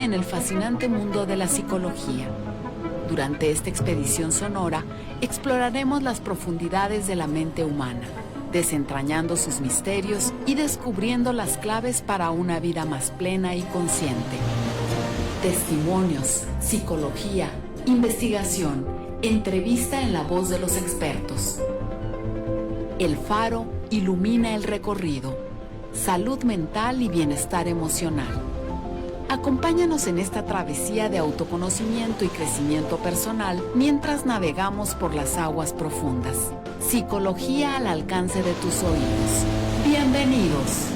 En el fascinante mundo de la psicología. Durante esta expedición sonora, exploraremos las profundidades de la mente humana, desentrañando sus misterios y descubriendo las claves para una vida más plena y consciente. Testimonios, psicología, investigación, entrevista en la voz de los expertos. El Faro ilumina el recorrido. Salud mental y bienestar emocional. Acompáñanos en esta travesía de autoconocimiento y crecimiento personal mientras navegamos por las aguas profundas. Psicología al alcance de tus oídos. Bienvenidos.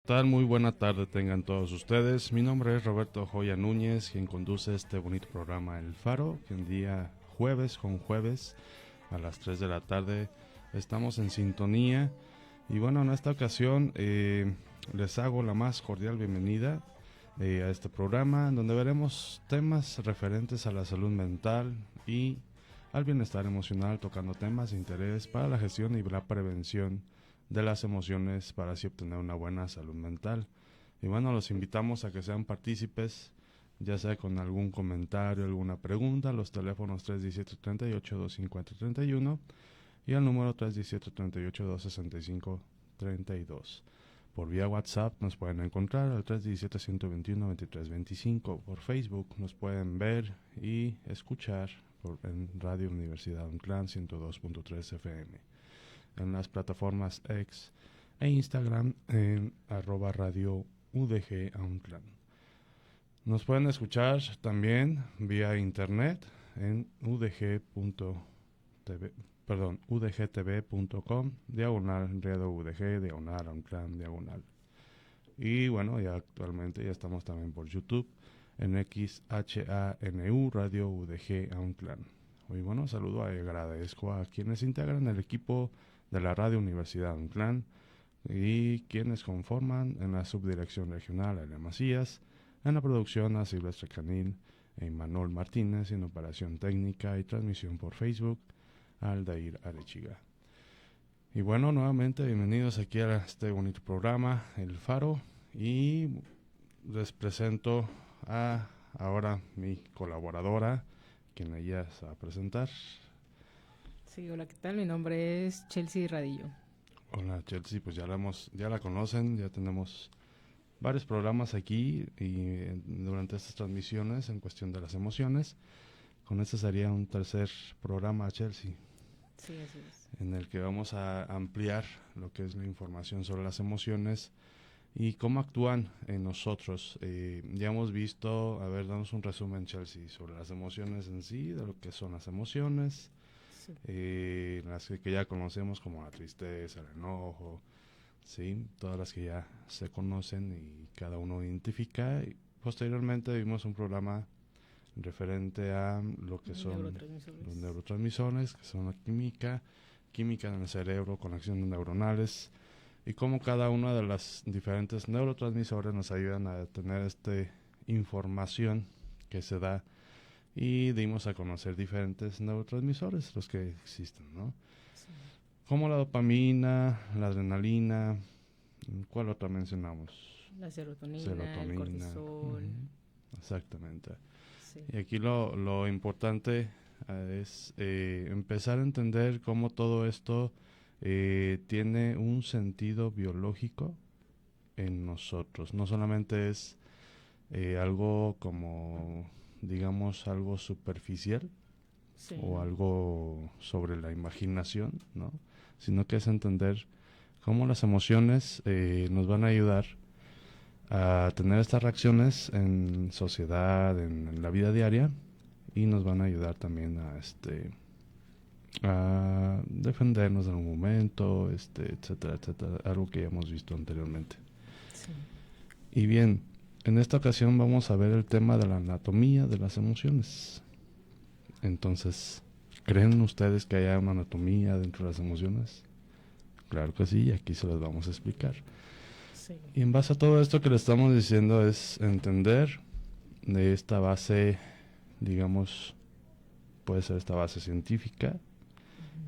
¿Qué tal? Muy buena tarde tengan todos ustedes. Mi nombre es Roberto Joya Núñez, quien conduce este bonito programa El Faro, que un día jueves con jueves a las 3 de la tarde estamos en sintonía. Y bueno, en esta ocasión les hago la más cordial bienvenida a este programa, donde veremos temas referentes a la salud mental y al bienestar emocional, tocando temas de interés para la gestión y la prevención de las emociones para así obtener una buena salud mental. Y bueno, los invitamos a que sean partícipes, ya sea con algún comentario, alguna pregunta, los teléfonos 317-38-250-31 y el número 317-38-265-32. Por vía WhatsApp nos pueden encontrar al 317-121-2325. Por Facebook nos pueden ver y escuchar en Radio Universidad Unclán 102.3 FM. En las plataformas X e Instagram en @radio UDG Aunclan. Nos pueden escuchar también vía internet en udgtv.com, /radio UDG, /Aunclan, /. Y bueno, ya actualmente ya estamos también por YouTube en XHANU Radio UDG Aunclan. Y bueno, saludo y agradezco a quienes integran el equipo de la Radio Universidad Unclán y quienes conforman en la subdirección regional a Elia Macías, en la producción a Silvestre Canil e Imanol Martínez, en operación técnica y transmisión por Facebook a Aldair Arechiga. Y bueno, nuevamente bienvenidos aquí a este bonito programa El Faro, y les presento a ahora mi colaboradora, quien ella se va a presentar. Sí, hola, ¿qué tal? Mi nombre es Chelsea Radillo. Hola Chelsea, pues ya la conocen, ya tenemos varios programas aquí y durante estas transmisiones en cuestión de las emociones. Con este sería un tercer programa, Chelsea. Sí, así es. En el que vamos a ampliar lo que es la información sobre las emociones y cómo actúan en nosotros. Ya hemos visto, a ver, damos un resumen, Chelsea, sobre las emociones en sí, de lo que son las emociones. Sí. Las que ya conocemos, como la tristeza, el enojo, sí, todas las que ya se conocen y cada uno identifica. Y posteriormente vimos un programa referente a lo que son los neurotransmisores, que son la química en el cerebro, conexiones neuronales, y cómo cada una de las diferentes neurotransmisores nos ayudan a tener esta información que se da. Y dimos a conocer diferentes neurotransmisores, los que existen, ¿no? Sí. Como la dopamina, la adrenalina, ¿cuál otra mencionamos? La serotonina. El cortisol. Exactamente. Sí. Y aquí lo importante es empezar a entender cómo todo esto tiene un sentido biológico en nosotros. No solamente es algo como, digamos, algo superficial Sí. o algo sobre la imaginación, ¿no? Sino que es entender cómo las emociones nos van a ayudar a tener estas reacciones en sociedad, en la vida diaria, y nos van a ayudar también a defendernos en algún momento, etcétera, etcétera, algo que ya hemos visto anteriormente. Sí. Y bien, en esta ocasión vamos a ver el tema de la anatomía de las emociones. Entonces, ¿creen ustedes que haya una anatomía dentro de las emociones? Claro que sí, y aquí se las vamos a explicar. Sí. Y en base a todo esto que le estamos diciendo es entender de esta base, digamos, puede ser esta base científica,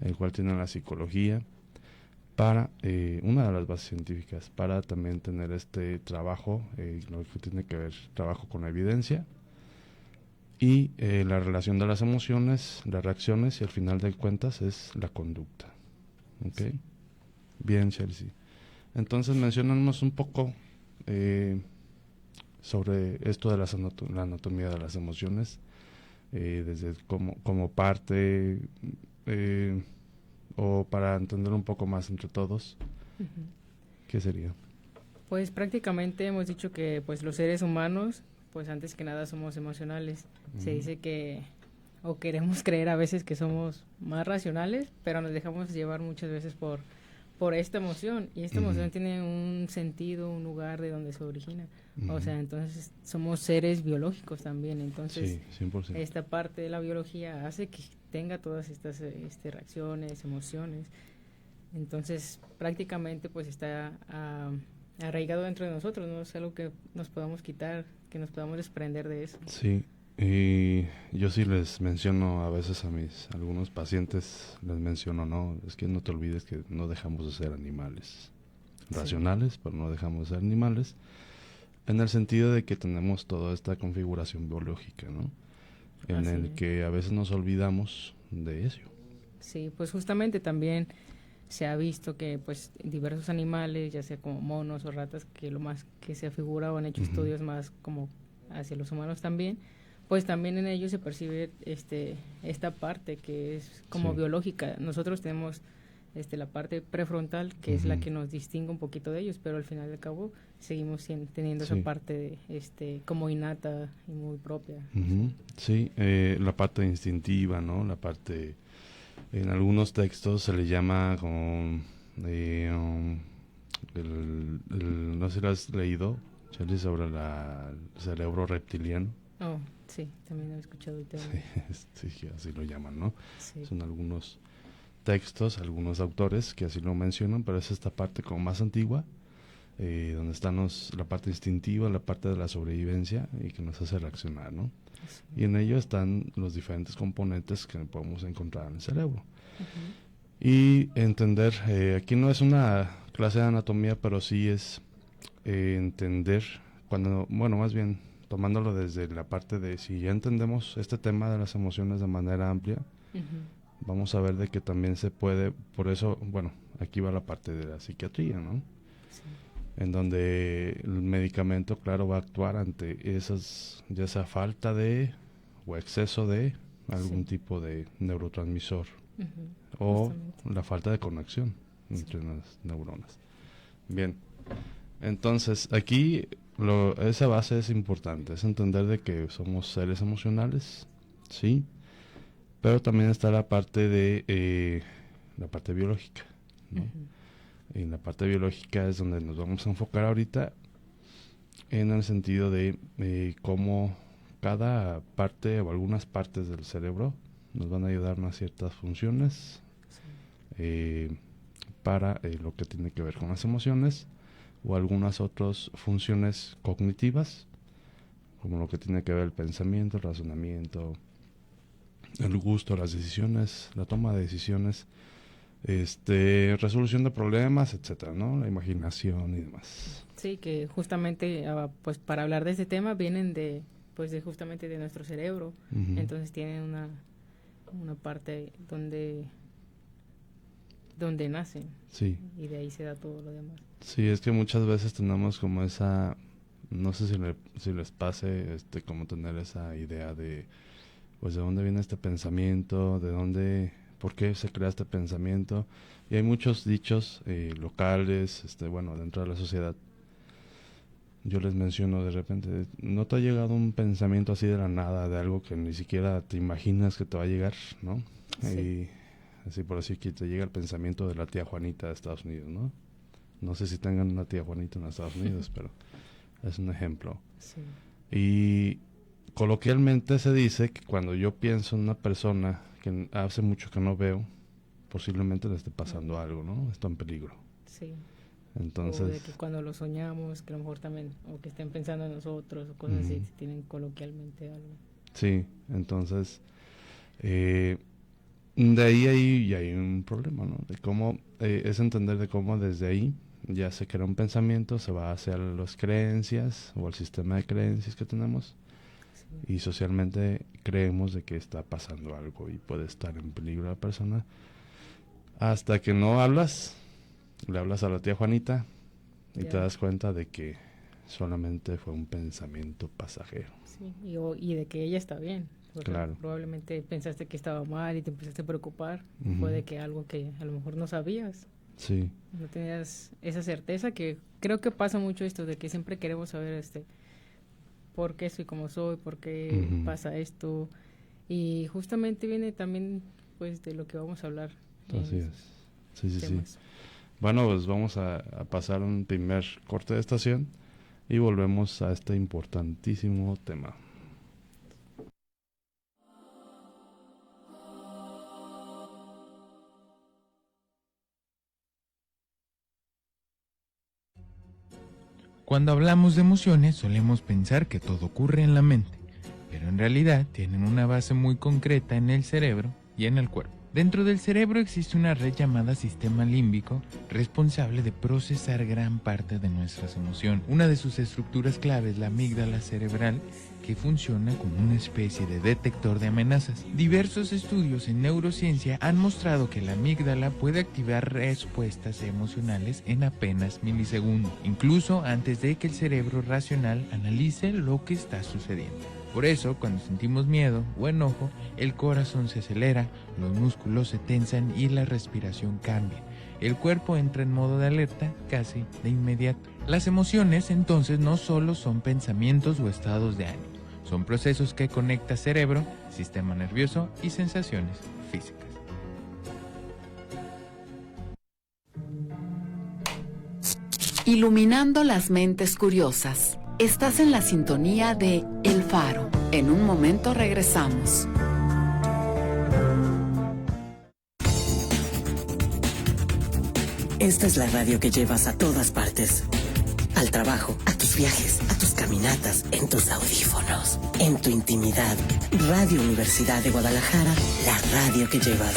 el cual tiene la psicología, para una de las bases científicas, para también tener este trabajo, lo que tiene que ver, trabajo con la evidencia, y la relación de las emociones, las reacciones, y al final de cuentas es la conducta. ¿Ok? Sí. Bien, Chelsea. Entonces, menciónanos un poco sobre esto de la anatomía de las emociones, desde como parte, o para entender un poco más entre todos, Ujú. ¿qué sería? Pues prácticamente hemos dicho que pues los seres humanos, pues antes que nada somos emocionales. Se dice que, o queremos creer a veces que somos más racionales, pero nos dejamos llevar muchas veces por esta emoción. Y esta emoción tiene un sentido, un lugar de donde se origina. O sea, entonces somos seres biológicos también. Entonces, Sí, 100%. esta parte de la biología hace que tenga todas estas reacciones, emociones. Entonces, prácticamente pues está arraigado dentro de nosotros, no es algo que nos podamos quitar, que nos podamos desprender de eso. Sí, y yo sí les menciono a veces a algunos pacientes, les menciono, no, es que no te olvides que no dejamos de ser animales racionales, pero no dejamos de ser animales, en el sentido de que tenemos toda esta configuración biológica, ¿no? En Así el es. que a veces nos olvidamos de eso. Sí, pues justamente también se ha visto que pues diversos animales, ya sea como monos o ratas, que lo más que se afigura o han hecho estudios más como hacia los humanos también, pues también en ellos se percibe esta parte que es como biológica. Nosotros tenemos la parte prefrontal, que es la que nos distingue un poquito de ellos, pero al final de cabo seguimos teniendo esa parte como innata y muy propia. Sí, la parte instintiva, ¿no? La parte, en algunos textos se le llama como no sé si lo has leído, Charlie, sobre el cerebro reptiliano. Oh, sí, también he escuchado el tema. Sí, así lo llaman, ¿no? Sí. Son algunos textos, algunos autores que así lo mencionan, pero es esta parte como más antigua, donde están la parte instintiva, la parte de la sobrevivencia y que nos hace reaccionar, ¿no? Sí. Y en ello están los diferentes componentes que podemos encontrar en el cerebro. Y entender, aquí no es una clase de anatomía, pero sí es entender, más bien tomándolo desde la parte de si ya entendemos este tema de las emociones de manera amplia, vamos a ver de que también se puede, por eso, aquí va la parte de la psiquiatría, ¿no? Sí. En donde el medicamento, claro, va a actuar ante ya sea falta de o exceso de algún tipo de neurotransmisor o la falta de conexión entre las neuronas. Bien, entonces aquí esa base es importante, es entender de que somos seres emocionales, sí, pero también está la parte de la parte biológica, ¿no? Y la parte biológica es donde nos vamos a enfocar ahorita, en el sentido de cómo cada parte o algunas partes del cerebro nos van a ayudar en ciertas funciones para lo que tiene que ver con las emociones o algunas otras funciones cognitivas, como lo que tiene que ver el pensamiento, el razonamiento, el gusto, las decisiones, la toma de decisiones, resolución de problemas, etcétera, ¿no? La imaginación y demás. Sí, que justamente pues para hablar de este tema vienen justamente de nuestro cerebro. Entonces tienen una parte donde nacen. Sí. Y de ahí se da todo lo demás. Sí, es que muchas veces tenemos como esa No sé si les pase como tener esa idea de, pues, de dónde viene este pensamiento, por qué se crea este pensamiento. Y hay muchos dichos locales, bueno, dentro de la sociedad. Yo les menciono de repente, ¿no te ha llegado un pensamiento así de la nada, de algo que ni siquiera te imaginas que te va a llegar, ¿no? Sí. Y así por así que te llega el pensamiento de la tía Juanita de Estados Unidos, ¿no? No sé si tengan una tía Juanita en Estados Unidos, pero es un ejemplo. Sí. Y coloquialmente se dice que cuando yo pienso en una persona que hace mucho que no veo, posiblemente le esté pasando algo, ¿no? Está en peligro. Sí. Entonces, O de que cuando lo soñamos, que a lo mejor también, o que estén pensando en nosotros, o cosas así, si tienen coloquialmente algo. sí, entonces, de ahí ya hay un problema, ¿no? De cómo, es entender de cómo desde ahí ya se crea un pensamiento, se va hacia las creencias o el sistema de creencias que tenemos, Sí. y socialmente creemos de que está pasando algo y puede estar en peligro la persona, hasta que no hablas, le hablas a la tía Juanita y Ya. te das cuenta de que solamente fue un pensamiento pasajero. Sí. Y de que ella está bien. Porque Claro. probablemente pensaste que estaba mal y te empezaste a preocupar. Ujú. Fue de que algo que a lo mejor no sabías. Sí. No tenías esa certeza, que creo que pasa mucho esto de que siempre queremos saber por qué soy como soy, por qué Ujú. pasa esto. Y justamente viene también pues de lo que vamos a hablar Así en es. Sí, sí, sí. temas. Bueno, pues vamos a pasar un primer corte de estación y volvemos a este importantísimo tema. Cuando hablamos de emociones solemos pensar que todo ocurre en la mente, pero en realidad tienen una base muy concreta en el cerebro y en el cuerpo. Dentro del cerebro existe una red llamada sistema límbico, responsable de procesar gran parte de nuestras emociones. Una de sus estructuras clave es la amígdala cerebral, que funciona como una especie de detector de amenazas. Diversos estudios en neurociencia han mostrado que la amígdala puede activar respuestas emocionales en apenas milisegundos, incluso antes de que el cerebro racional analice lo que está sucediendo. Por eso, cuando sentimos miedo o enojo, el corazón se acelera, los músculos se tensan y la respiración cambia. El cuerpo entra en modo de alerta casi de inmediato. Las emociones, entonces, no solo son pensamientos o estados de ánimo, son procesos que conectan cerebro, sistema nervioso y sensaciones físicas. Iluminando las mentes curiosas. Estás en la sintonía de El Faro. En un momento regresamos. Esta es la radio que llevas a todas partes. Al trabajo, a tus viajes, a tus caminatas, en tus audífonos, en tu intimidad. Radio Universidad de Guadalajara, la radio que llevas.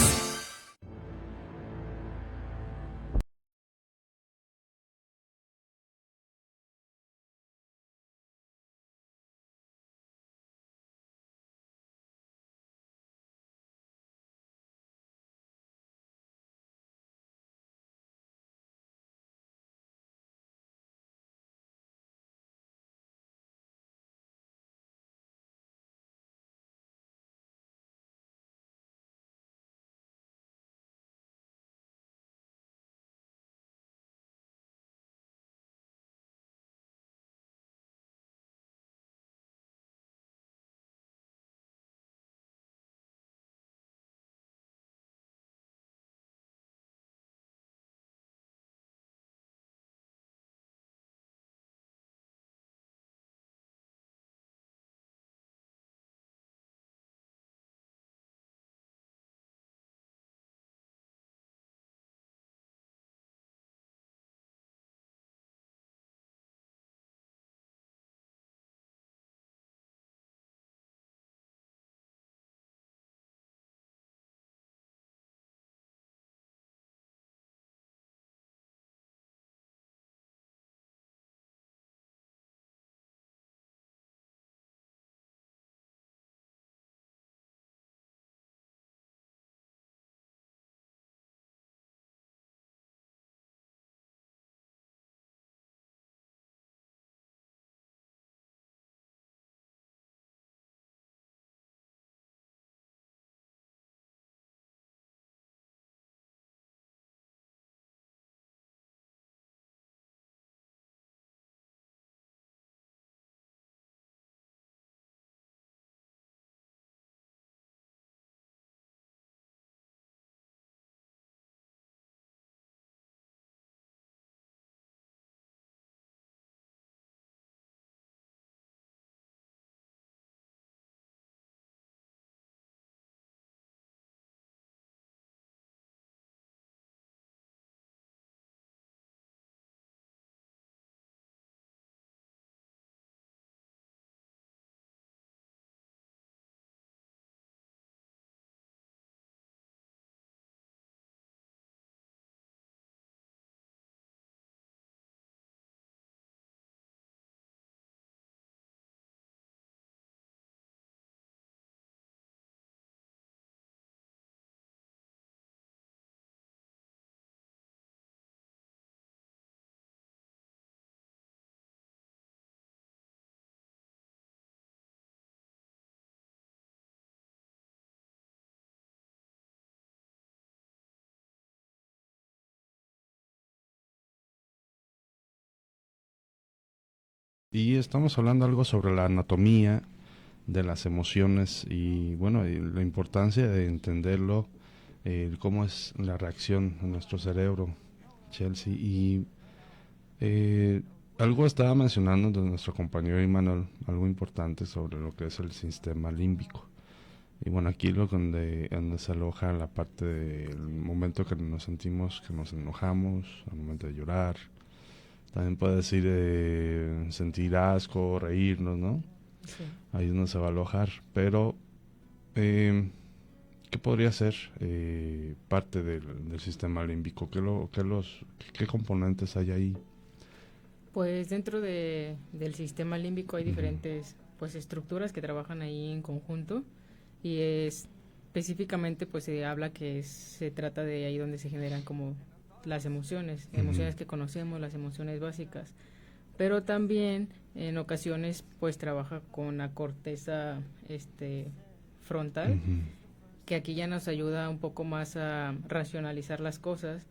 Y estamos hablando algo sobre la anatomía de las emociones y bueno, y la importancia de entenderlo, cómo es la reacción de nuestro cerebro, Chelsea. Y algo estaba mencionando de nuestro compañero Imanol, algo importante sobre lo que es el sistema límbico. Y bueno, aquí lo donde se aloja la parte del momento que nos sentimos, que nos enojamos, al momento de llorar. También puede decir sentir asco, reírnos, ¿no? Sí. Ahí es donde se va a alojar. Pero, ¿qué podría ser parte del sistema límbico? ¿Qué componentes hay ahí? Pues dentro del sistema límbico hay diferentes pues estructuras que trabajan ahí en conjunto, y específicamente pues se habla que se trata de ahí donde se generan como las emociones que conocemos, las emociones básicas, pero también en ocasiones pues trabaja con la corteza frontal, que aquí ya nos ayuda un poco más a racionalizar las cosas,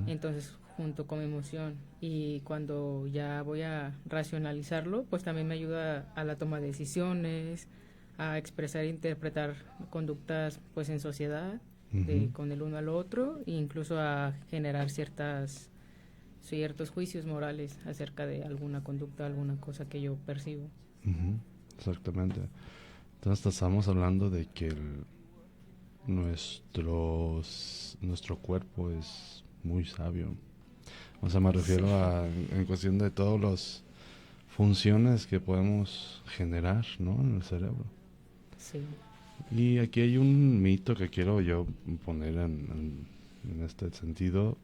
entonces junto con mi emoción, y cuando ya voy a racionalizarlo pues también me ayuda a la toma de decisiones, a expresar e interpretar conductas pues en sociedad, con el uno al otro, e incluso a generar ciertos juicios morales acerca de alguna conducta, alguna cosa que yo percibo. Exactamente. Entonces estamos hablando de que nuestro cuerpo es muy sabio. O sea, me refiero a en cuestión de todas las funciones que podemos generar, ¿no?, en el cerebro. Sí. Y aquí hay un mito que quiero yo poner en este sentido.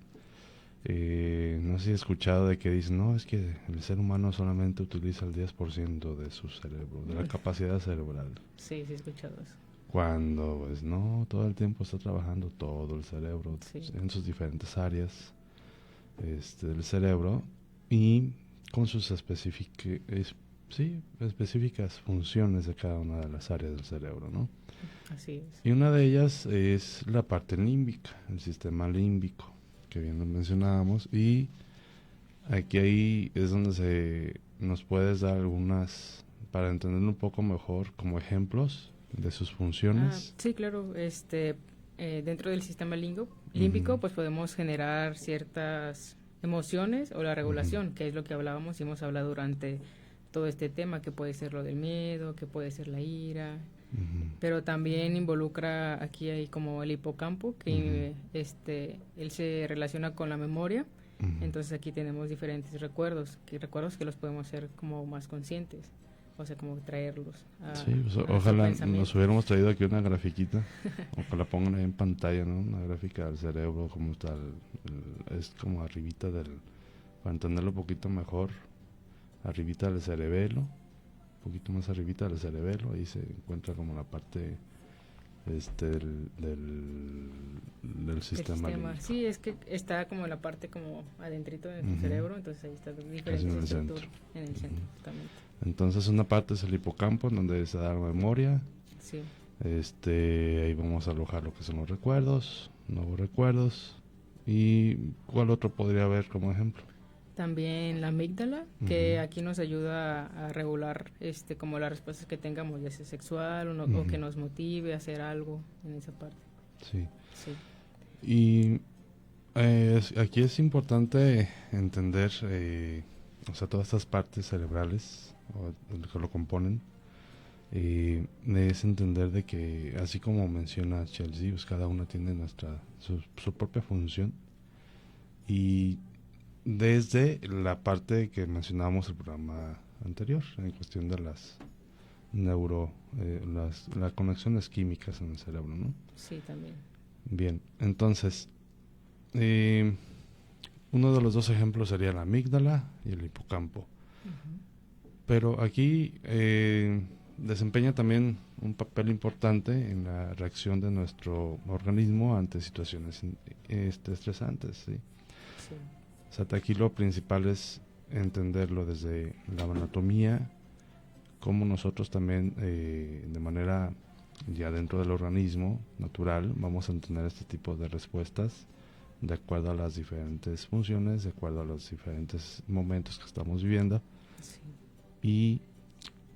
No sé si he escuchado de que dicen, no, es que el ser humano solamente utiliza el 10% de su cerebro, de la capacidad cerebral. Sí, he escuchado eso. Cuando, pues no, todo el tiempo está trabajando todo el cerebro, en sus diferentes áreas del cerebro, y con sus específicas funciones de cada una de las áreas del cerebro, ¿no? Así es. Y una de ellas es la parte límbica, el sistema límbico, que bien lo mencionábamos, y aquí ahí es donde nos puedes dar algunas, para entenderlo un poco mejor, como ejemplos de sus funciones. Sí, claro. Dentro del sistema límbico, pues podemos generar ciertas emociones o la regulación, que es lo que hablábamos y hemos hablado durante todo este tema, que puede ser lo del miedo, que puede ser la ira, pero también involucra, aquí hay como el hipocampo, que él se relaciona con la memoria. Entonces aquí tenemos diferentes recuerdos que los podemos hacer como más conscientes, o sea, como traerlos ojalá nos hubiéramos traído aquí una grafiquita o que la pongan ahí en pantalla, ¿no? Una gráfica del cerebro, como está es como arribita para entenderlo un poquito mejor, arribita del cerebelo, un poquito más arribita del cerebelo, ahí se encuentra como la parte del sistema límbico. Sí, es que está como la parte como adentrito de tu cerebro, entonces ahí está diferente en el estructura centro. En el centro, justamente. Entonces una parte es el hipocampo, donde se da la memoria. Sí. Ahí vamos a alojar lo que son los recuerdos, nuevos recuerdos. ¿Y cuál otro podría haber como ejemplo? También la amígdala, que aquí nos ayuda a regular como las respuestas que tengamos, ya sea sexual o que nos motive a hacer algo en esa parte. Sí. Y aquí es importante entender, o sea, todas estas partes cerebrales que lo componen, es entender de que, así como menciona Chelsea, pues cada una tiene su propia función, y desde la parte que mencionábamos el programa anterior, en cuestión de las las conexiones químicas en el cerebro, ¿no? Sí, también. Bien, entonces, uno de los dos ejemplos sería la amígdala y el hipocampo. Pero aquí desempeña también un papel importante en la reacción de nuestro organismo ante situaciones estresantes, ¿sí? Sí. O sea, aquí lo principal es entenderlo desde la anatomía, como nosotros también de manera ya dentro del organismo natural vamos a tener este tipo de respuestas de acuerdo a las diferentes funciones, de acuerdo a los diferentes momentos que estamos viviendo. Sí. y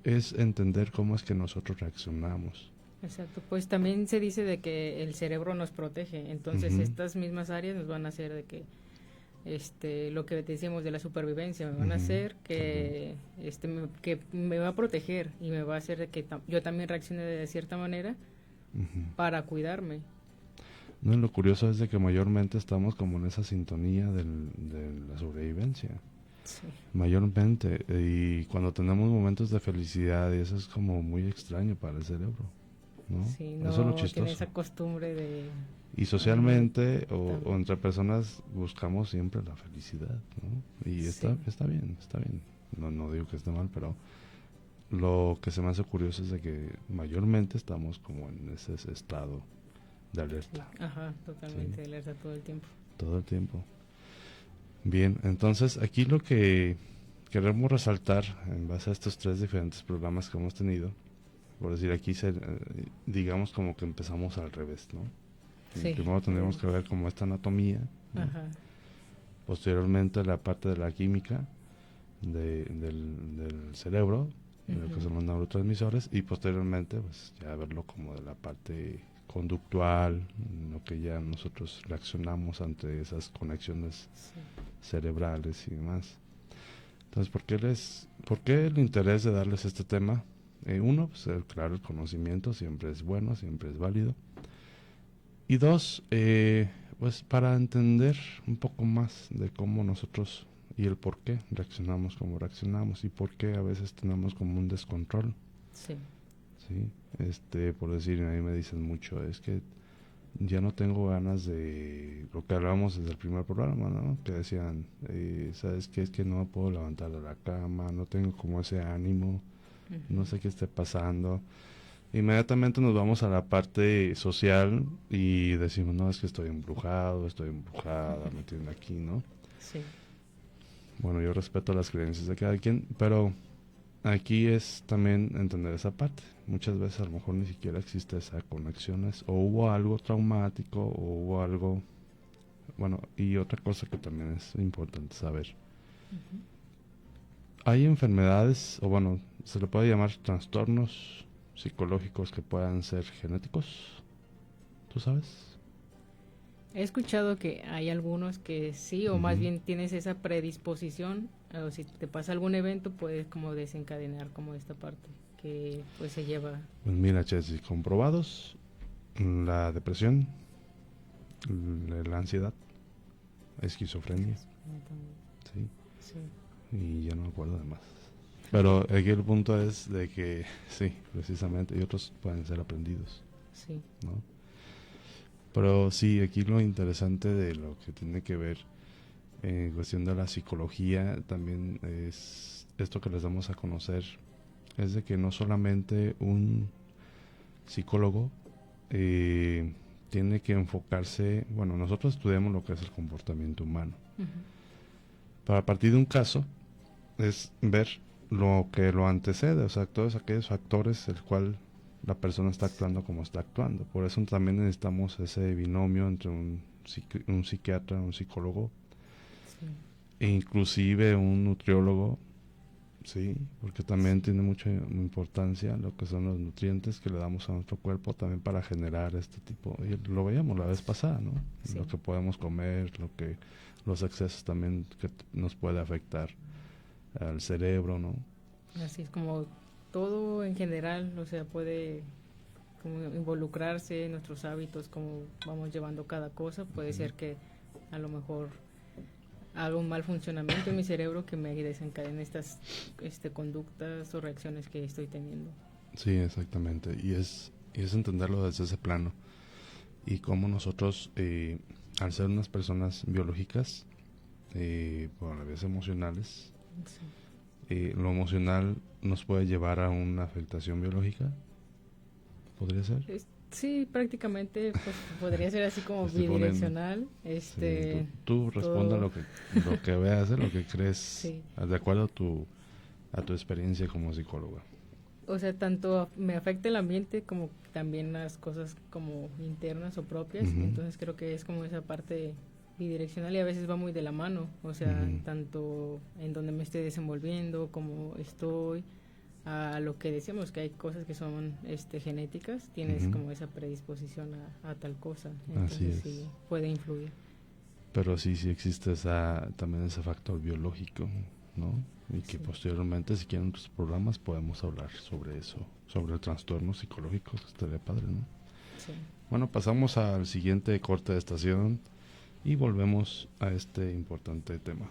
es entender cómo es que nosotros reaccionamos. Exacto, pues también se dice de que el cerebro nos protege, entonces estas mismas áreas nos van a hacer de que lo que decíamos de la supervivencia, me van a hacer que que me va a proteger y me va a hacer de que yo también reaccione de cierta manera para cuidarme. No, lo curioso es de que mayormente estamos como en esa sintonía de la sobrevivencia. Sí. Mayormente, y cuando tenemos momentos de felicidad, y eso es como muy extraño para el cerebro, ¿no? Sí, no eso es lo chistoso. tiene esa costumbre de... Y socialmente o entre personas buscamos siempre la felicidad, ¿no? Y está bien, está bien. No digo que esté mal, pero lo que se me hace curioso es de que mayormente estamos como en ese estado de alerta. Sí. Ajá, totalmente alerta todo el tiempo. Todo el tiempo. Bien, entonces aquí lo que queremos resaltar en base a estos 3 diferentes programas que hemos tenido, por decir aquí, digamos como que empezamos al revés, ¿no? Sí. Primero tendríamos que ver como esta anatomía, ¿no? Posteriormente la parte de la química del cerebro, de lo que son los neurotransmisores, y posteriormente pues ya verlo como de la parte conductual, lo que ya nosotros reaccionamos ante esas conexiones cerebrales y demás. Entonces, ¿por qué el interés de darles este tema? Uno, pues claro, el conocimiento siempre es bueno, siempre es válido. Y 2, pues para entender un poco más de cómo nosotros y el por qué reaccionamos como reaccionamos y por qué a veces tenemos como un descontrol. Sí. Sí, por decir, a mí me dicen mucho, es que ya no tengo ganas de lo que hablábamos desde el primer programa, ¿no? Que decían, ¿sabes qué? Es que no puedo levantar de la cama, no tengo como ese ánimo, no sé qué esté pasando. Inmediatamente nos vamos a la parte social y decimos, no, es que estoy embrujado, estoy embrujada, me tienen aquí, ¿no? Sí. Bueno, yo respeto las creencias de cada quien, pero aquí es también entender esa parte. Muchas veces a lo mejor ni siquiera existe esa conexiones, o hubo algo traumático, o hubo algo... Bueno, y otra cosa que también es importante saber. Hay enfermedades, o bueno, se le puede llamar trastornos psicológicos que puedan ser genéticos. ¿Tú sabes? He escuchado que hay algunos que sí, o más bien tienes esa predisposición, o si te pasa algún evento puedes como desencadenar como esta parte que pues se lleva. Pues mira, Chelsea, comprobados, la depresión, la ansiedad, esquizofrenia, sí, y ya no me acuerdo de más. Pero aquí el punto es de que sí, precisamente, y otros pueden ser aprendidos, sí, ¿no? Pero sí, aquí lo interesante de lo que tiene que ver en cuestión de la psicología también es esto que les damos a conocer, es de que no solamente un psicólogo tiene que enfocarse, bueno, nosotros estudiamos lo que es el comportamiento humano. Para partir de un caso es ver lo que lo antecede, o sea, todos aquellos factores el cual la persona está actuando como está actuando. Por eso también necesitamos ese binomio entre un psiquiatra, un psicólogo, e inclusive un nutriólogo, sí, porque también tiene mucha importancia lo que son los nutrientes que le damos a nuestro cuerpo también para generar este tipo, y lo veíamos la vez pasada, ¿no? Sí. Lo que podemos comer, los excesos también que nos puede afectar al cerebro, ¿no? Así es, como todo en general, o sea, puede como involucrarse en nuestros hábitos, como vamos llevando cada cosa. Puede ser que a lo mejor haga un mal funcionamiento en mi cerebro que me desencadene estas conductas o reacciones que estoy teniendo. Sí, exactamente, y es entenderlo desde ese plano, y cómo nosotros al ser unas personas biológicas, por la vez emocionales, lo emocional nos puede llevar a una afectación biológica. ¿Podría ser? Sí, prácticamente pues, podría ser así como bidireccional. Sí, tú responde a lo que veas, lo que crees, sí, de acuerdo a tu experiencia como psicóloga. O sea, tanto me afecta el ambiente como también las cosas como internas o propias. Entonces creo que es como esa parte bidireccional y a veces va muy de la mano, o sea, Ujú. tanto en donde me esté desenvolviendo, como estoy, a lo que decíamos, que hay cosas que son genéticas, tienes Ujú. como esa predisposición a tal cosa, Así entonces es. sí, puede influir. Pero sí existe también ese factor biológico, ¿no? Y que Sí. posteriormente, si quieren otros programas, podemos hablar sobre eso, sobre trastornos psicológicos, estaría padre, ¿no? Sí. Bueno, pasamos al siguiente corte de estación y volvemos a este importante tema.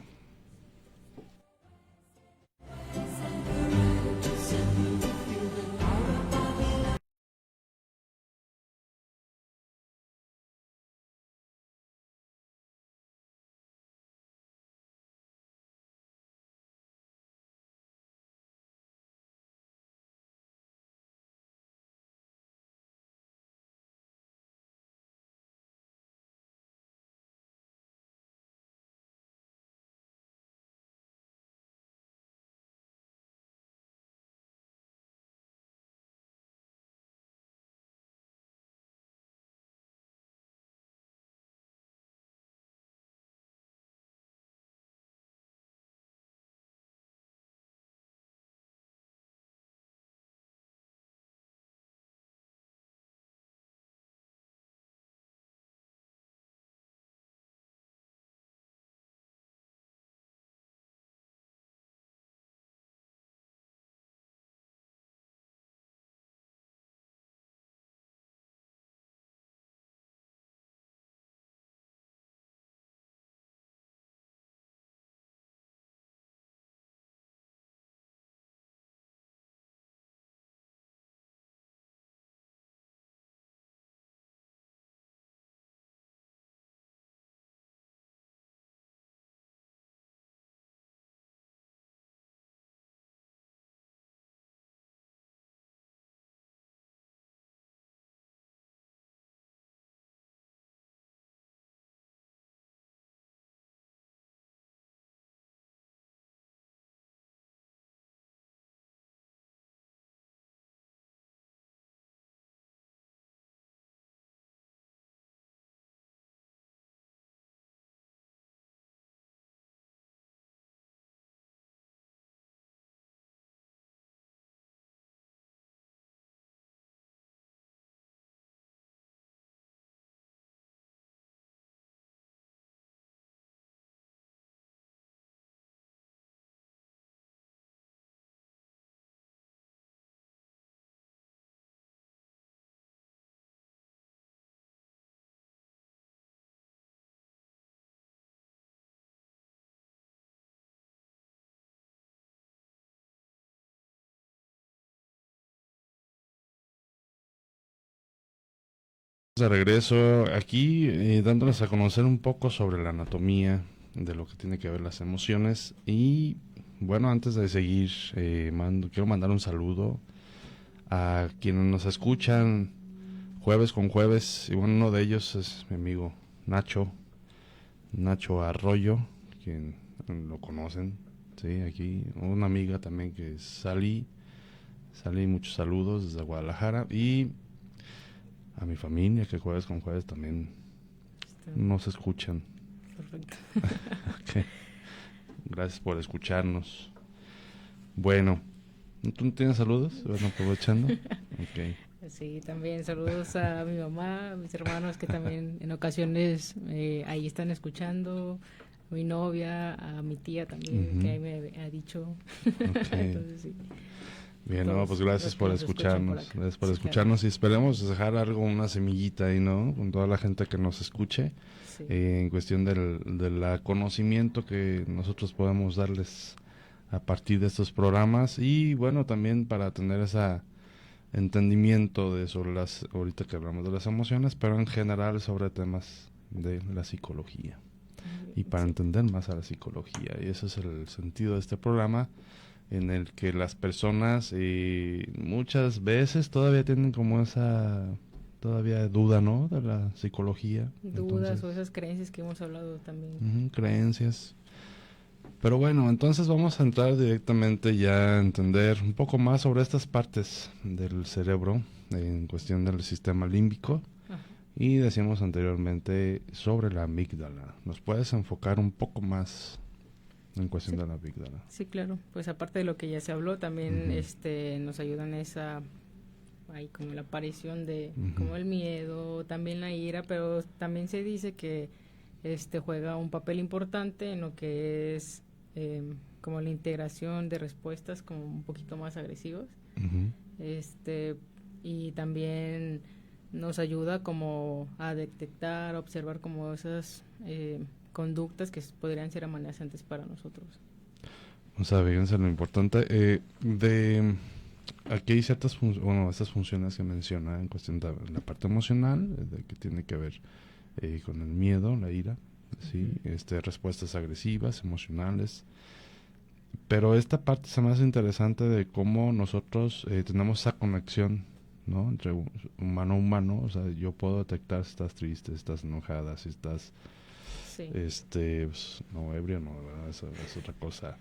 De regreso aquí, dándoles a conocer un poco sobre la anatomía de lo que tiene que ver las emociones. Y bueno, antes de seguir, quiero mandar un saludo a quienes nos escuchan jueves con jueves. Y bueno, uno de ellos es mi amigo Nacho Arroyo, quien lo conocen, sí, aquí. Una amiga también que es Sally, muchos saludos desde Guadalajara. Y a mi familia, que jueves con jueves también nos escuchan. Perfecto. Okay. Gracias por escucharnos. Bueno, ¿tú no tienes saludos? Bueno, aprovechando. Okay. Sí, también saludos a mi mamá, a mis hermanos que también en ocasiones ahí están escuchando, a mi novia, a mi tía también, que ahí me ha dicho. Okay. Entonces, sí. Bien, no, pues gracias por escucharnos. Gracias por escucharnos, y esperemos dejar algo, una semillita ahí, ¿no? Con toda la gente que nos escuche, Sí. En cuestión del conocimiento que nosotros podemos darles a partir de estos programas, y bueno, también para tener ese entendimiento sobre ahorita que hablamos de las emociones, pero en general sobre temas de la psicología, y para entender más a la psicología, y ese es el sentido de este programa, en el que las personas muchas veces todavía tienen como esa todavía duda, ¿no? De la psicología. Dudas. Entonces, o esas creencias que hemos hablado también. Creencias. Pero bueno, entonces vamos a entrar directamente ya a entender un poco más sobre estas partes del cerebro en cuestión del sistema límbico. Ajá. Y decíamos anteriormente sobre la amígdala. ¿Nos puedes enfocar un poco más en cuestión de la amígdala? Sí, claro. Pues aparte de lo que ya se habló, también nos ayudan esa, ahí como la aparición de como el miedo, también la ira, pero también se dice que juega un papel importante en lo que es como la integración de respuestas como un poquito más agresivas. Y también nos ayuda como a detectar, a observar como esas conductas que podrían ser amenazantes para nosotros. O sea, fíjense lo importante. Aquí hay ciertas estas funciones que menciona en cuestión de la parte emocional, de que tiene que ver con el miedo, la ira, ¿sí? Respuestas agresivas, emocionales. Pero esta parte es más interesante de cómo nosotros tenemos esa conexión, ¿no? Entre humano a humano. O sea, yo puedo detectar si estás triste, si estás enojada, si estás pues, no, ebrio, no, ¿verdad? Eso es otra cosa.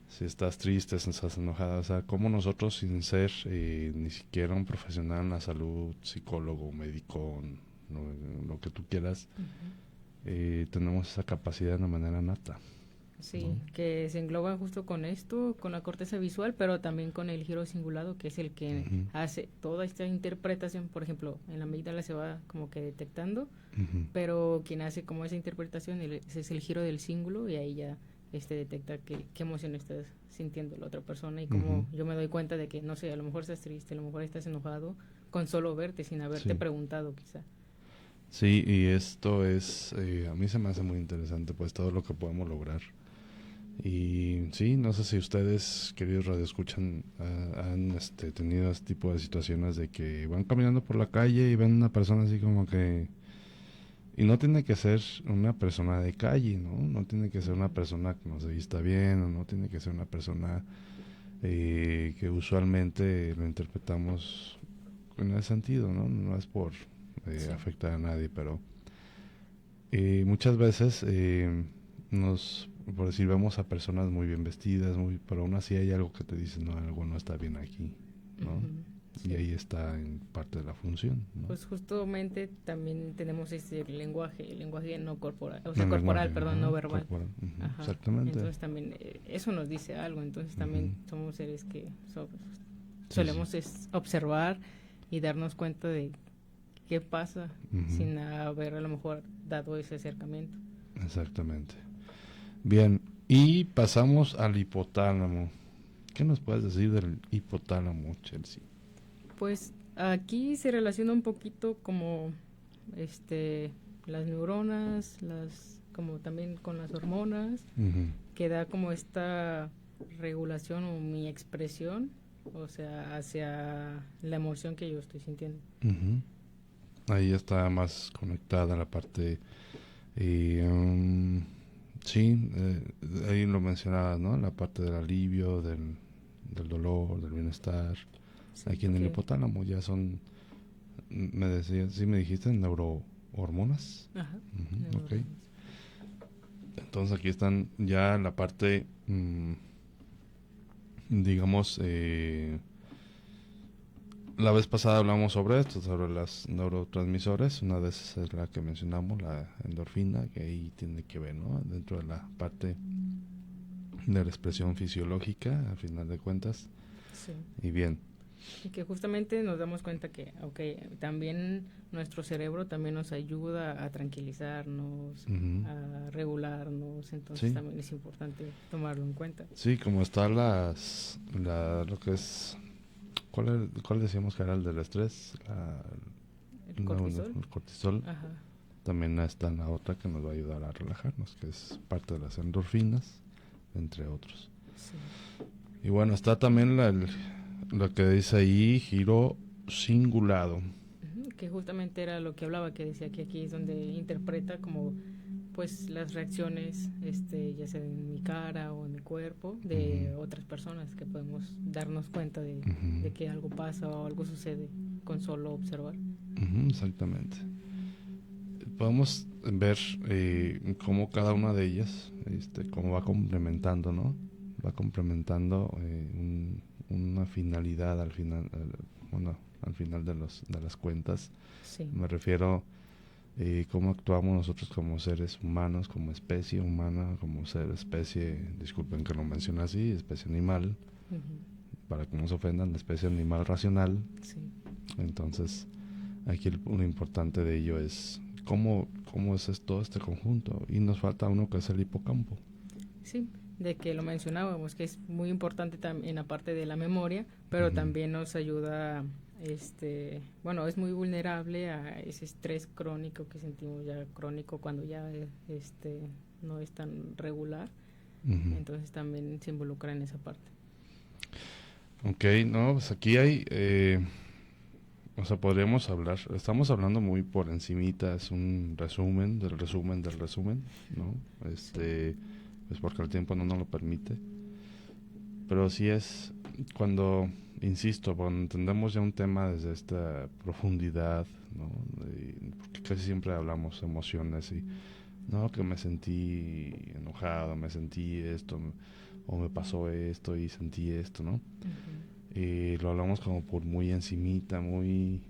Si estás triste, si estás enojada, o sea, como nosotros sin ser ni siquiera un profesional en la salud, psicólogo, médico, lo que tú quieras, tenemos esa capacidad de una manera nata. Sí, ¿no? Que se engloba justo con esto, con la corteza visual, pero también con el giro cingulado, que es el que hace toda esta interpretación. Por ejemplo, en la amígdala se va como que detectando, pero quien hace como esa interpretación es el giro del cíngulo, y ahí ya detecta qué emoción estás sintiendo la otra persona, y como yo me doy cuenta de que, no sé, a lo mejor estás triste, a lo mejor estás enojado, con solo verte, sin haberte preguntado quizá. Sí, y esto es, a mí se me hace muy interesante, pues, todo lo que podemos lograr. Y sí, no sé si ustedes, queridos radioescuchan, han tenido este tipo de situaciones de que van caminando por la calle y ven una persona así como que... Y no tiene que ser una persona de calle, ¿no? No tiene que ser una persona que no se vista bien, o no tiene que ser una persona que usualmente lo interpretamos en ese sentido, ¿no? No es por afectar a nadie, pero muchas veces por decir, vemos a personas muy bien vestidas, pero aún así hay algo que te dice, no, algo no está bien aquí, ¿no? Y ahí está en parte de la función, ¿no? Pues justamente también tenemos lenguaje no corporal, o sea, corporal, perdón, no verbal. Corporal, exactamente. Entonces también eso nos dice algo. Entonces también somos seres que solemos observar y darnos cuenta de qué pasa sin haber a lo mejor dado ese acercamiento. Exactamente. Bien, y pasamos al hipotálamo. ¿Qué nos puedes decir del hipotálamo, Chelsea? Pues aquí se relaciona un poquito como las neuronas, como también con las hormonas, que da como esta regulación o mi expresión, o sea, hacia la emoción que yo estoy sintiendo. Ahí está más conectada la parte, ahí lo mencionabas, ¿no? La parte del alivio, del dolor, del bienestar. Sí, aquí en el hipotálamo ya son, me dijiste, neurohormonas. Ajá. Okay. Entonces aquí están ya la parte, digamos, la vez pasada hablamos sobre esto, sobre los neurotransmisores. Una de esas es la que mencionamos, la endorfina, que ahí tiene que ver, ¿no? Dentro de la parte de la expresión fisiológica, al final de cuentas. Sí. Y bien. Y que justamente nos damos cuenta que, también nuestro cerebro también nos ayuda a tranquilizarnos, a regularnos, entonces también es importante tomarlo en cuenta. Sí, como está lo que es, ¿cuál decíamos que era el del estrés? El cortisol. El cortisol. Ajá. También está la otra que nos va a ayudar a relajarnos, que es parte de las endorfinas, entre otros. Sí. Y bueno, está también lo que dice ahí, giro cingulado. Que justamente era lo que hablaba, que decía que aquí es donde interpreta como pues las reacciones, ya sea en mi cara o en mi cuerpo, de otras personas, que podemos darnos cuenta de que algo pasa o algo sucede con solo observar. Exactamente. Podemos ver cómo cada una de ellas, cómo va complementando, ¿no? Va complementando una finalidad al final, al final de las cuentas. Sí. Me refiero cómo actuamos nosotros como seres humanos, como especie humana, como especie, disculpen que lo mencione así, especie animal, para que no se ofendan, la especie animal racional. Sí. Entonces, aquí lo importante de ello es cómo es todo este conjunto. Y nos falta uno que es el hipocampo. Sí, de que lo mencionábamos, que es muy importante también la parte de la memoria, pero también nos ayuda, bueno, es muy vulnerable a ese estrés crónico que sentimos ya crónico cuando ya no es tan regular. Entonces también se involucra en esa parte. Ok, no, pues aquí hay, o sea, podríamos hablar, estamos hablando muy por encimita, es un resumen del resumen del resumen, ¿no? Pues porque el tiempo no nos lo permite. Pero sí es cuando, insisto, cuando entendemos ya un tema desde esta profundidad, ¿no? Porque casi siempre hablamos emociones y, no, que me sentí enojado, me sentí esto, o me pasó esto y sentí esto, ¿no? Y lo hablamos como por muy encimita, muy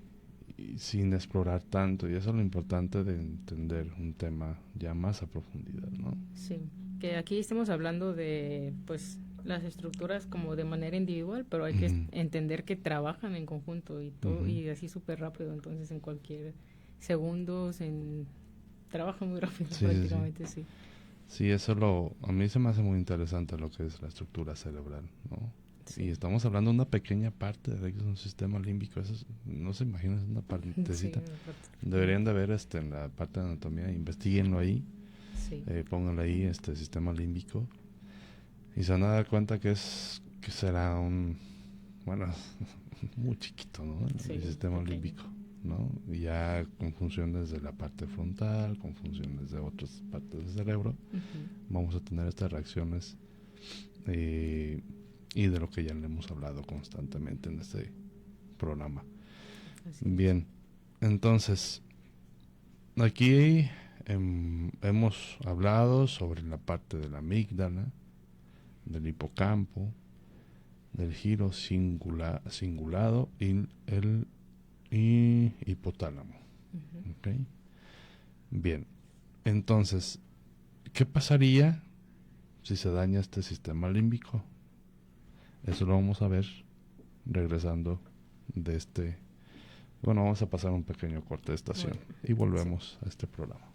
sin explorar tanto, y eso es lo importante de entender un tema ya más a profundidad, ¿no? Sí, que aquí estamos hablando de, pues, las estructuras como de manera individual, pero hay que entender que trabajan en conjunto y todo, y así súper rápido, entonces en cualquier segundos, trabajan muy rápido, Sí, prácticamente, sí. Sí, eso a mí se me hace muy interesante lo que es la estructura cerebral, ¿no? Sí. Y estamos hablando de una pequeña parte de un sistema límbico, eso no se imaginan, es una partecita. Sí, deberían de ver en la parte de anatomía, investiguenlo ahí, sí. Pónganlo ahí, sistema límbico, y se van a dar cuenta que será bueno, muy chiquito, ¿no? Sí, el sistema límbico, ¿no? Y ya con funciones de la parte frontal, con funciones de otras partes del cerebro, vamos a tener estas reacciones y de lo que ya le hemos hablado constantemente en este programa. Bien, entonces aquí hemos hablado sobre la parte de la amígdala, del hipocampo, del giro cingulado y el hipotálamo. ¿Okay? Bien, entonces, ¿qué pasaría si se daña este sistema límbico? Eso lo vamos a ver regresando de bueno, vamos a pasar un pequeño corte de estación y volvemos a este programa.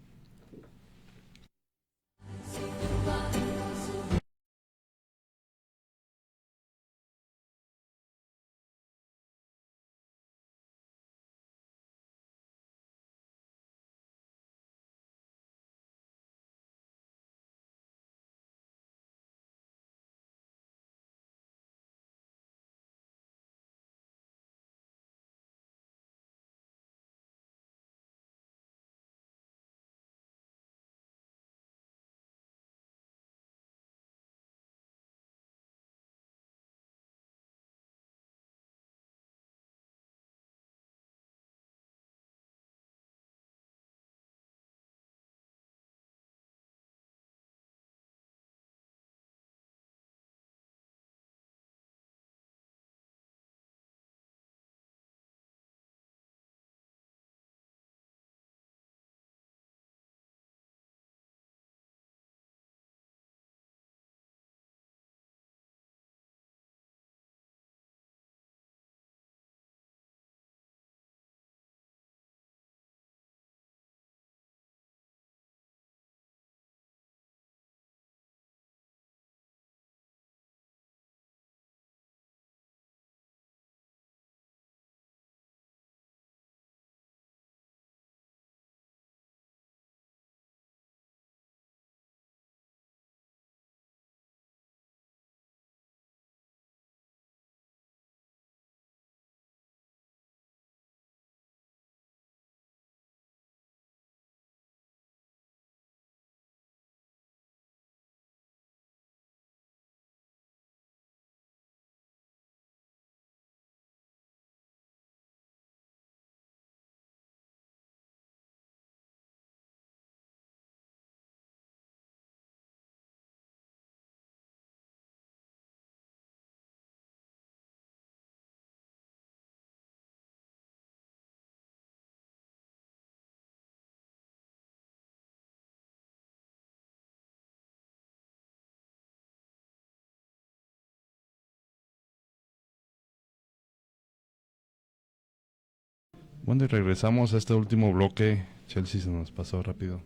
Bueno, y regresamos a este último bloque. Chelsea, se nos pasó rápido.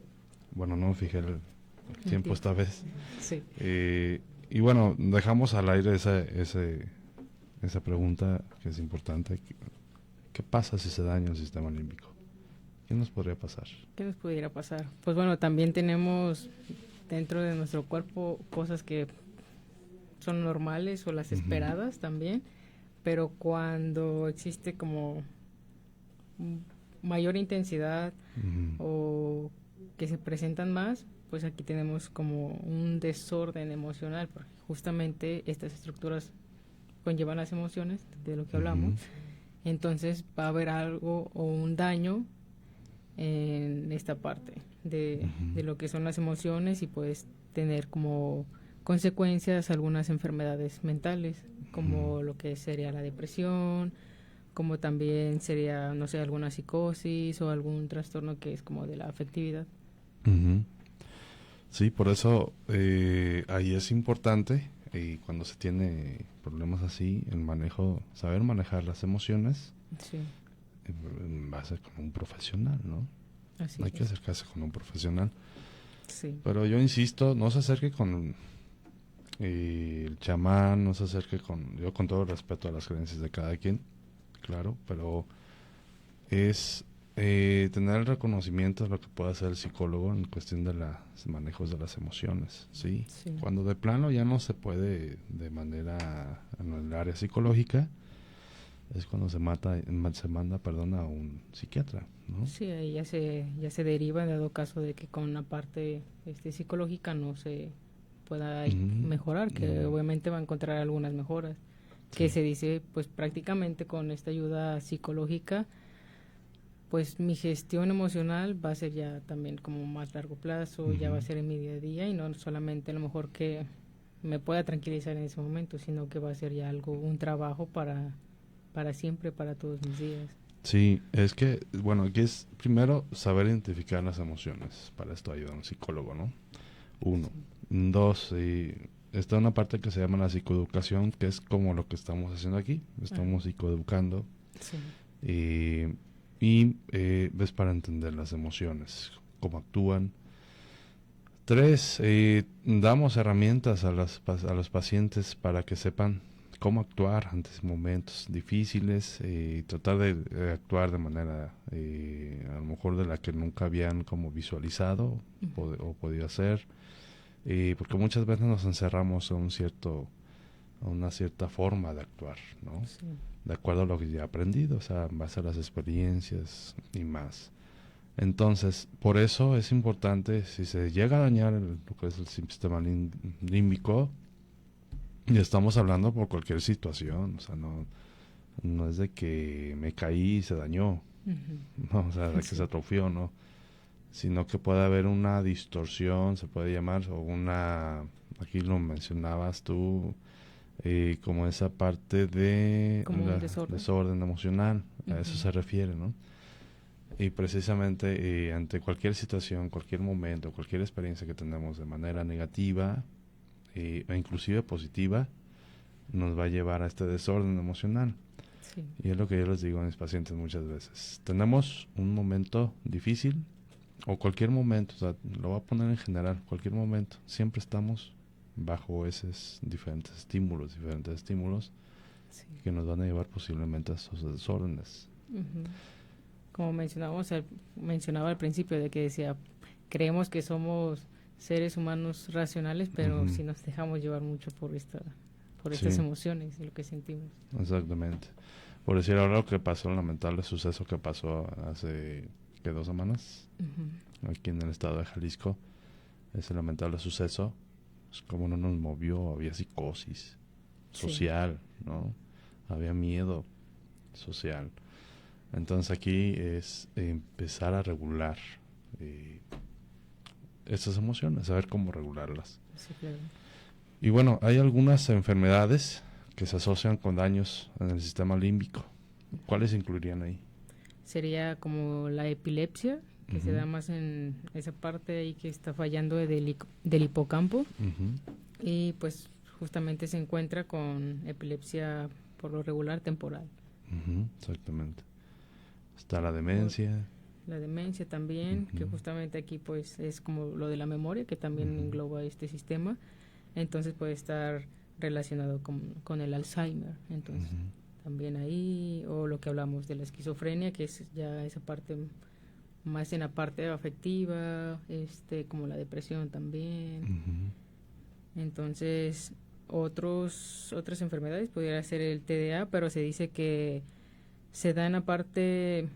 Bueno, no me fijé el tiempo esta vez. Sí. Y bueno, dejamos al aire esa pregunta que es importante. ¿Qué pasa si se daña el sistema límbico? ¿Qué nos podría pasar? ¿Qué nos pudiera pasar? Pues bueno, también tenemos dentro de nuestro cuerpo cosas que son normales o las esperadas también, pero cuando existe como mayor intensidad o que se presentan más, pues aquí tenemos como un desorden emocional, porque justamente estas estructuras conllevan las emociones, de lo que hablamos. Entonces va a haber algo o un daño en esta parte de lo que son las emociones, y puedes tener como consecuencias algunas enfermedades mentales, como lo que sería la depresión, como también sería, no sé, alguna psicosis o algún trastorno que es como de la afectividad. Sí, por eso ahí es importante, cuando se tiene problemas así, el manejo, saber manejar las emociones. Sí. Va a ser con un profesional, ¿no? Así Hay que acercarse con un profesional. Sí. Pero yo insisto, no se acerque con el chamán, no se acerque yo con todo el respeto a las creencias de cada quien, claro, pero es tener el reconocimiento de lo que puede hacer el psicólogo en cuestión de los manejos de las emociones, ¿sí? Sí. Cuando de plano ya no se puede de manera en el área psicológica, es cuando se manda a un psiquiatra, ¿no? Sí, ahí ya se deriva, en dado caso de que con la parte psicológica no se pueda mejorar, que obviamente va a encontrar algunas mejoras, que se dice, pues prácticamente con esta ayuda psicológica, pues mi gestión emocional va a ser ya también como más largo plazo, ya va a ser en mi día a día, y no solamente a lo mejor que me pueda tranquilizar en ese momento, sino que va a ser ya un trabajo para siempre, para todos mis días. Sí, es que, bueno, aquí es primero saber identificar las emociones. Para esto ayuda un psicólogo, ¿no? 1. 2, está una parte que se llama la psicoeducación, que es como lo que estamos haciendo aquí. Estamos psicoeducando. Sí. Es para entender las emociones, cómo actúan. 3, damos herramientas a los pacientes para que sepan cómo actuar ante momentos difíciles, tratar de actuar de manera a lo mejor de la que nunca habían como visualizado o podido hacer, porque muchas veces nos encerramos a una cierta forma de actuar, ¿no? Sí. De acuerdo a lo que ya he aprendido, o sea, en base a las experiencias y más. Entonces, por eso es importante, si se llega a dañar lo que es el sistema límbico, y estamos hablando por cualquier situación, o sea, no es de que me caí y se dañó, no, o sea, de que se atrofió, ¿no? Sino que puede haber una distorsión, se puede llamar, o aquí lo mencionabas tú, como esa parte de como un desorden emocional, a eso se refiere, ¿no? Y precisamente ante cualquier situación, cualquier momento, cualquier experiencia que tenemos de manera negativa, o inclusive positiva, nos va a llevar a este desorden emocional. Sí. Y es lo que yo les digo a mis pacientes muchas veces. Tenemos un momento difícil, o cualquier momento, o sea, lo voy a poner en general, cualquier momento, siempre estamos bajo esos diferentes estímulos Sí. que nos van a llevar posiblemente a esos desórdenes. Como mencionaba al principio, de que decía, creemos que somos seres humanos racionales, pero si nos dejamos llevar mucho por estas emociones y lo que sentimos. Exactamente. Por decir ahora lo que pasó, el lamentable suceso que pasó hace 2 semanas aquí en el estado de Jalisco, ese lamentable suceso, pues como no nos movió, había psicosis social, ¿no? Había miedo social. Entonces aquí es empezar a regular estas emociones, saber cómo regularlas. Sí, claro. Y bueno, hay algunas enfermedades que se asocian con daños en el sistema límbico. ¿Cuáles incluirían ahí? Sería como la epilepsia, que se da más en esa parte ahí que está fallando del hipocampo. Y pues justamente se encuentra con epilepsia por lo regular temporal. Exactamente. Está la demencia. La demencia también, que justamente aquí pues es como lo de la memoria, que también engloba este sistema. Entonces puede estar relacionado con el Alzheimer. Entonces también ahí, o lo que hablamos de la esquizofrenia, que es ya esa parte más en la parte afectiva, como la depresión también. Entonces otras enfermedades pudiera ser el TDA, pero se dice que se da en la parte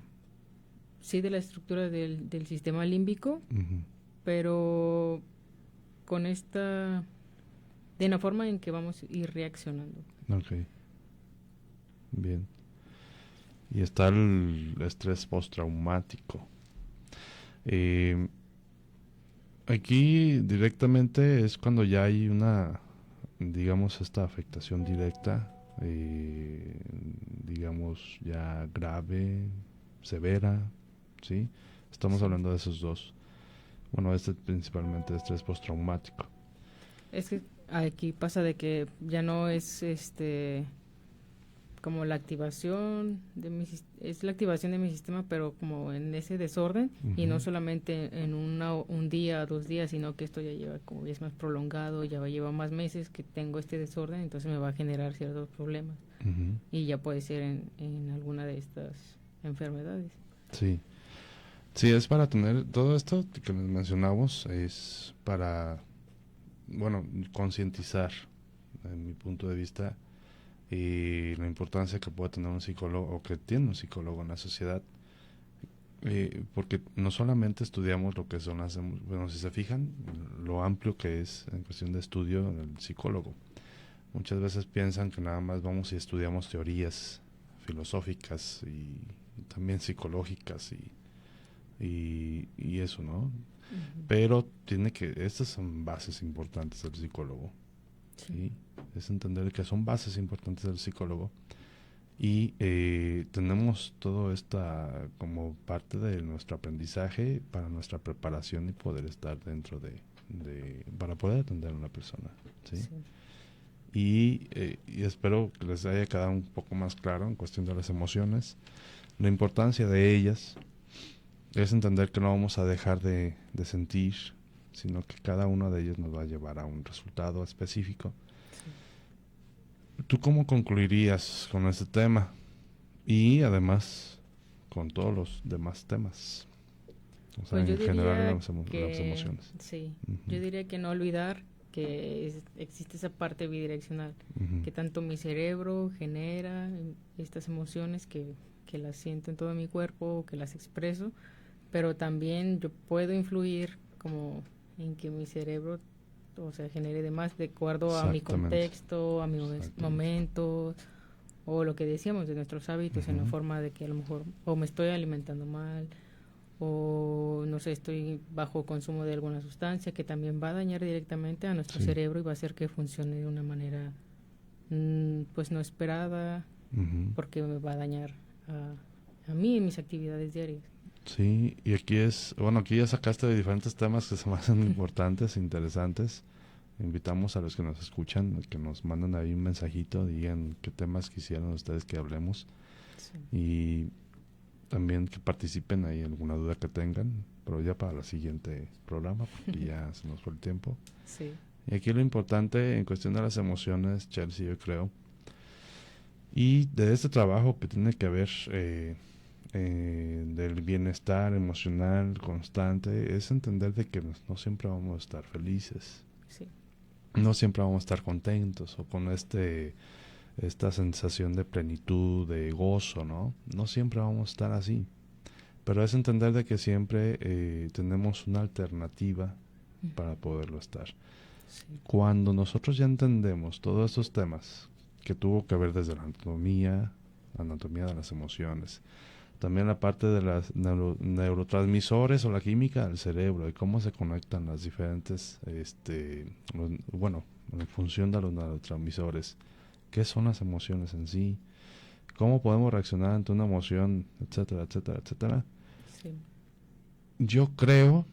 sí de la estructura del sistema límbico, pero con de la forma en que vamos a ir reaccionando. Ok. Bien. Y está el estrés postraumático. Aquí directamente es cuando ya hay digamos, esta afectación directa, digamos, ya grave, severa, ¿sí? Estamos hablando de esos dos. Bueno, principalmente estrés postraumático. Es que aquí pasa de que ya no es como la activación es la activación de mi sistema, pero como en ese desorden, y no solamente en un día o 2 días, sino que esto ya lleva, como ya es más prolongado, ya lleva más meses que tengo este desorden, entonces me va a generar ciertos problemas. Y ya puede ser en alguna de estas enfermedades. Sí. Sí, es para tener todo esto que les mencionamos, es para, bueno, concientizar, en mi punto de vista, y la importancia que puede tener un psicólogo, o que tiene un psicólogo en la sociedad, porque no solamente estudiamos lo que son bueno, si se fijan, lo amplio que es en cuestión de estudio el psicólogo. Muchas veces piensan que nada más vamos y estudiamos teorías filosóficas y también psicológicas y eso, ¿no? Pero estas son bases importantes del psicólogo. ¿Sí? Es entender que son bases importantes del psicólogo, y tenemos todo esta como parte de nuestro aprendizaje para nuestra preparación y poder estar dentro para poder atender a una persona, ¿sí? Y espero que les haya quedado un poco más claro en cuestión de las emociones, la importancia de ellas. Es entender que no vamos a dejar de sentir, sino que cada una de ellas nos va a llevar a un resultado específico. ¿Tú cómo concluirías con este tema? Y además con todos los demás temas. O sea, Pues en general las emociones. Sí, yo diría que no olvidar que existe esa parte bidireccional, que tanto mi cerebro genera estas emociones que las siento en todo mi cuerpo, que las expreso, pero también yo puedo influir como en que mi cerebro, o sea, genere demás de acuerdo a mi contexto, a mi momento, o lo que decíamos de nuestros hábitos, en la forma de que a lo mejor o me estoy alimentando mal, o no sé, estoy bajo consumo de alguna sustancia que también va a dañar directamente a nuestro cerebro y va a hacer que funcione de una manera pues no esperada, porque me va a dañar a mí en mis actividades diarias. Sí, y aquí aquí ya sacaste de diferentes temas que se me hacen importantes, interesantes. Invitamos a los que nos escuchan, que nos manden ahí un mensajito, digan qué temas quisieran ustedes que hablemos. Y también que participen ahí en alguna duda que tengan, pero ya para el siguiente programa, porque ya se nos fue el tiempo. Y aquí lo importante en cuestión de las emociones, Chelsea, yo creo, y de este trabajo que tiene que ver del bienestar emocional constante, es entender de que no siempre vamos a estar felices, no siempre vamos a estar contentos o con esta sensación de plenitud, de gozo, no siempre vamos a estar así, pero es entender de que siempre tenemos una alternativa para poderlo estar. Cuando nosotros ya entendemos todos estos temas que tuvo que ver desde la anatomía de las emociones, también la parte de los neurotransmisores o la química del cerebro y cómo se conectan las diferentes, en función de los neurotransmisores, qué son las emociones en sí, cómo podemos reaccionar ante una emoción, etcétera, etcétera, etcétera. Yo creo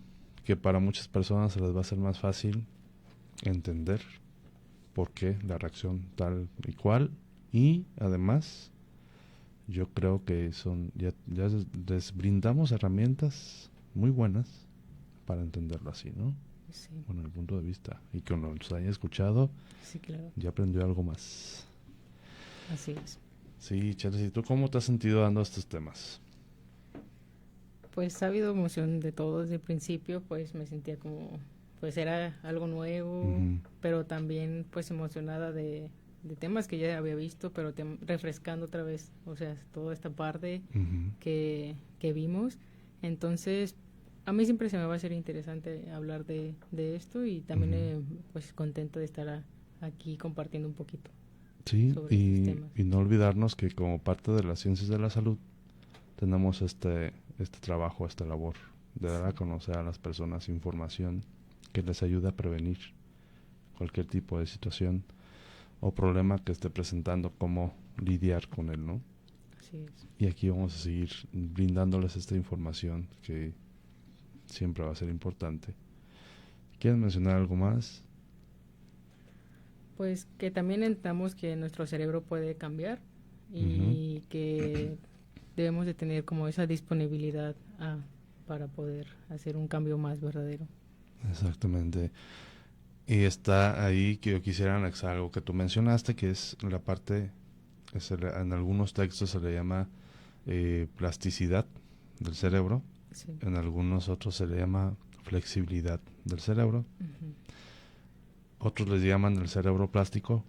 que para muchas personas se les va a ser más fácil entender por qué la reacción tal y cual, y además yo creo que ya les brindamos herramientas muy buenas para entenderlo así, ¿no? Sí. Bueno, el punto de vista. Y que nos haya escuchado, Sí, claro. ya aprendió algo más. Así es. Sí, Chelsea, ¿tú cómo te has sentido dando estos temas? Pues ha habido emoción de todo desde el principio, pues me sentía como, pues era algo nuevo, pero también pues emocionada de temas que ya había visto, pero refrescando otra vez, o sea, toda esta parte que vimos. Entonces, a mí siempre se me va a hacer interesante hablar de esto y también pues contenta de estar aquí compartiendo un poquito. Sí, sobre estos temas. Y no olvidarnos que como parte de las ciencias de la salud tenemos este trabajo, esta labor de dar a conocer a las personas información que les ayuda a prevenir cualquier tipo de situación o problema que esté presentando, cómo lidiar con él, ¿no? Así es. Y aquí vamos a seguir brindándoles esta información que siempre va a ser importante. ¿Quieren mencionar algo más? Pues que también entendamos que nuestro cerebro puede cambiar y que debemos de tener como esa disponibilidad para poder hacer un cambio más verdadero. Exactamente. Y está ahí que yo quisiera anexar algo que tú mencionaste, que es la parte, en algunos textos se le llama plasticidad del cerebro, Sí. en algunos otros se le llama flexibilidad del cerebro, otros les llaman el cerebro plástico,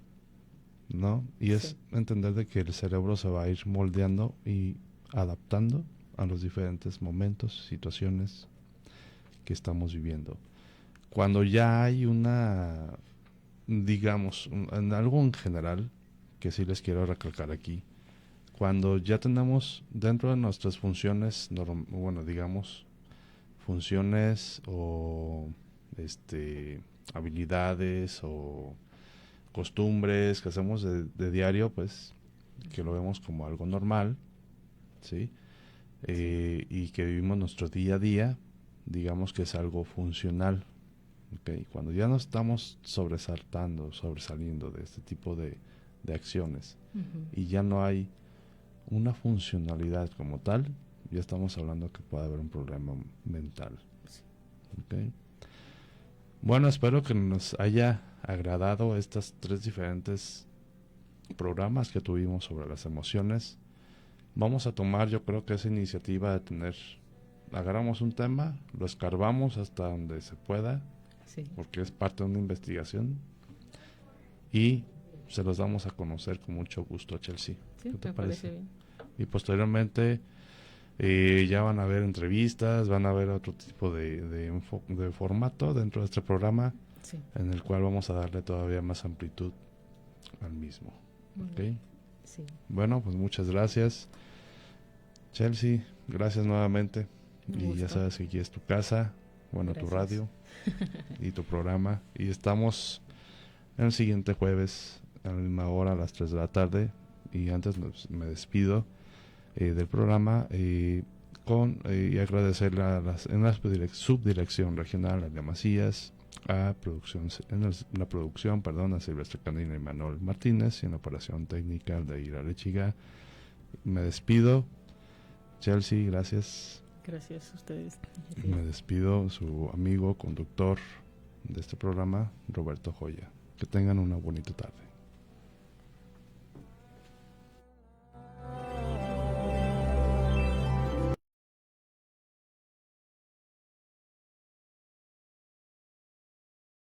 ¿no? Y es entender de que el cerebro se va a ir moldeando y adaptando a los diferentes momentos, situaciones que estamos viviendo. Cuando ya hay digamos, algo en general, que sí les quiero recalcar aquí, cuando ya tenemos dentro de nuestras funciones, digamos, funciones o habilidades o costumbres que hacemos de diario, pues, que lo vemos como algo normal, ¿sí? Y que vivimos nuestro día a día, digamos que es algo funcional. Okay. Cuando ya no estamos sobresaliendo de este tipo de acciones y ya no hay una funcionalidad como tal, ya estamos hablando que puede haber un problema mental. Okay. Bueno, espero que nos haya agradado estas 3 diferentes programas que tuvimos sobre las emociones. Vamos a tomar, yo creo que esa iniciativa de agarramos un tema, lo escarbamos hasta donde se pueda, porque es parte de una investigación, y se los damos a conocer con mucho gusto a Chelsea. Sí, ¿Qué te me parece? parece bien. Y posteriormente ya van a haber entrevistas, van a haber otro tipo de formato dentro de este programa, en el cual vamos a darle todavía más amplitud al mismo. ¿Okay? Sí. Bueno, pues muchas gracias, Chelsea, gracias nuevamente. Y ya sabes que aquí es tu casa, bueno, gracias. Tu radio y tu programa. Y estamos el siguiente jueves a la misma hora, a las 3 de la tarde. Y antes me despido del programa y agradecer en la subdirección regional a Macías, a la producción, a Silvestre Candina y Manuel Martínez, y en la operación técnica de Ira Lechiga. Me despido. Chelsea, gracias. Gracias a ustedes. Me despido, su amigo conductor de este programa, Roberto Joya. Que tengan una bonita tarde.